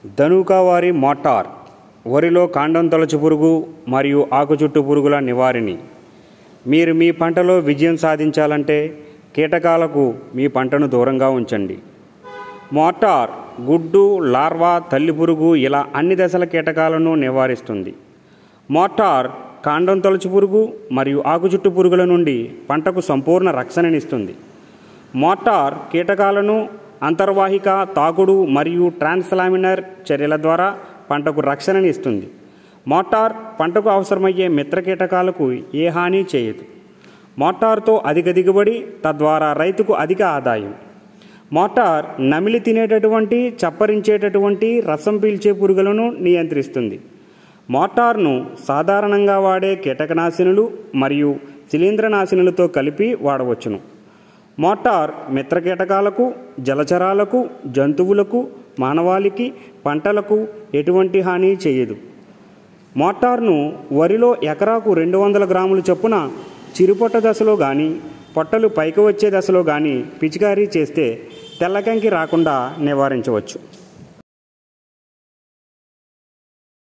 ధనుకా వారి మోటార్ వరిలో కాండం తొలచు పురుగు మరియు ఆకుచుట్టు పురుగుల నివారిణి. మీరు మీ పంటలో విజయం సాధించాలంటే కీటకాలకు మీ పంటను దూరంగా ఉంచండి. మోటార్ గుడ్డు, లార్వా, తల్లి పురుగు ఇలా అన్ని దశల కీటకాలను నివారిస్తుంది. మోటార్ కాండం తొలచు పురుగు మరియు ఆకుచుట్టు పురుగుల నుండి పంటకు సంపూర్ణ రక్షణనిస్తుంది. మోటార్ కీటకాలను అంతర్వాహిక, తాకుడు మరియు ట్రాన్స్లామినర్ చర్యల ద్వారా పంటకు రక్షణని ఇస్తుంది. మోటార్ పంటకు అవసరమయ్యే మిత్ర కీటకాలకు ఏ హాని చేయదు. మోటార్తో అధిక దిగుబడి, తద్వారా రైతుకు అధిక ఆదాయం. మోటార్ నమిలి తినేటటువంటి, చప్పరించేటటువంటి, రసం పీల్చే పురుగులను నియంత్రిస్తుంది. మోటార్ను సాధారణంగా వాడే కీటకనాశినులు మరియు శిలీంద్రనాశినులతో కలిపి వాడవచ్చును. మోటార్ మిత్ర కీటకాలకు, జలచరాలకు, జంతువులకు, మానవాళికి, పంటలకు ఎటువంటి హాని చేయదు. మోటార్ను వరిలో ఎకరాకు 200 గ్రాముల చొప్పున చిరుపొట్ట దశలో కానీ, పొట్టలు పైకి వచ్చే దశలో కానీ పిచికారీ చేస్తే తెల్లకంకి రాకుండా నివారించవచ్చు.